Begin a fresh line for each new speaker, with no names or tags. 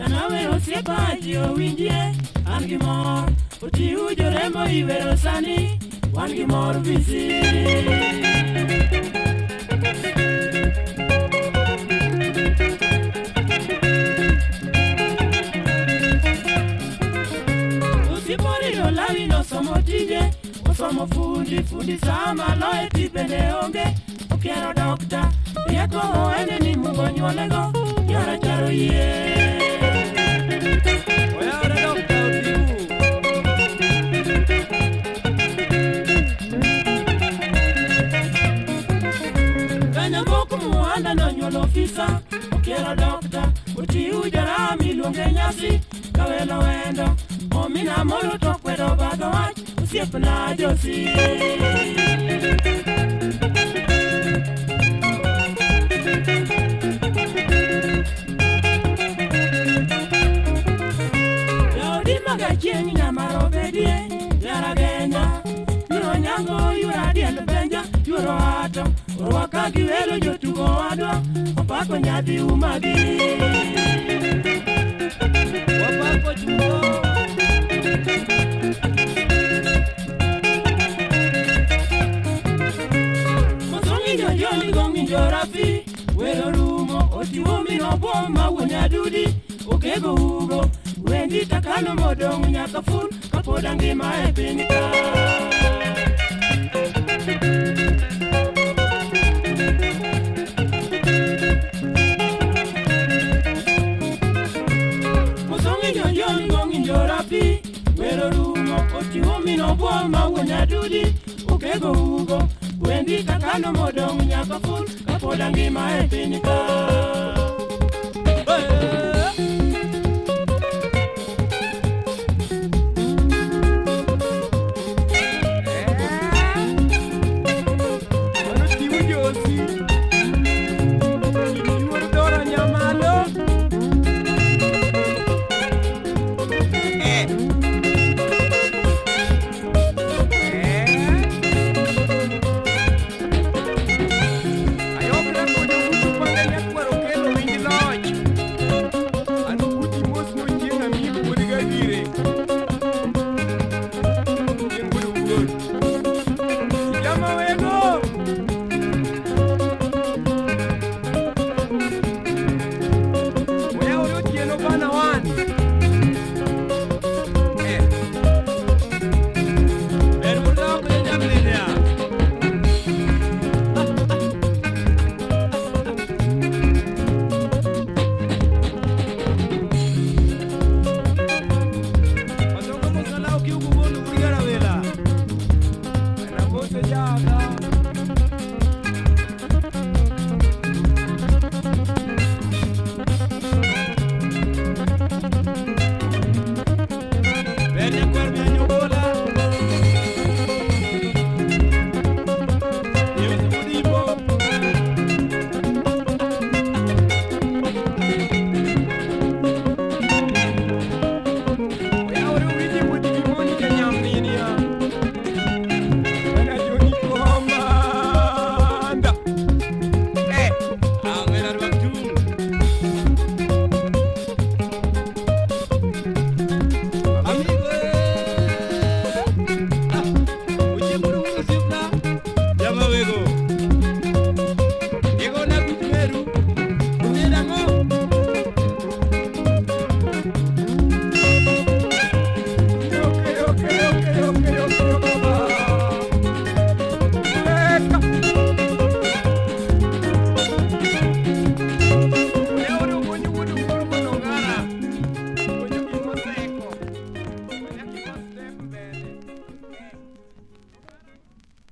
Anawe osiepa ji owinjie, an gi mor. Otiwu jorembo iwero sani, wan gi mor visi. Osipori olawi no somo tije, osomo fundi sama loe tipene onge. Okiero dokta, yako hoene ni mungo nyuolego, yara charo ye. Oyara dokta Otiwu. Kanya moko muanda no nyuolo ofisa, okiero dokta, Otiwu jarami luonge nyasi, kawelo wendo. Omina moro to kwedo badho wach, osiepna josi. Yaudi magachieng nyamaro bedie, yara genya. Niro nyango yura diel benja, yuro ato. Urwaka giwelo jotugo wadwa, opako nyadhi umagi. Wapako chugo. Joni gongi jorafi, wero rumo, Otiwu mino boma wunya dudi, okego ugo, wendi takano modong nyaka ful, kapoda ngima e pinika. Joni gongi jorafi, wero rumo, Otiwu mino boma wunya dudi, okego ugo, wendi takano modong nyaka ful, kapoda ngima e pinika.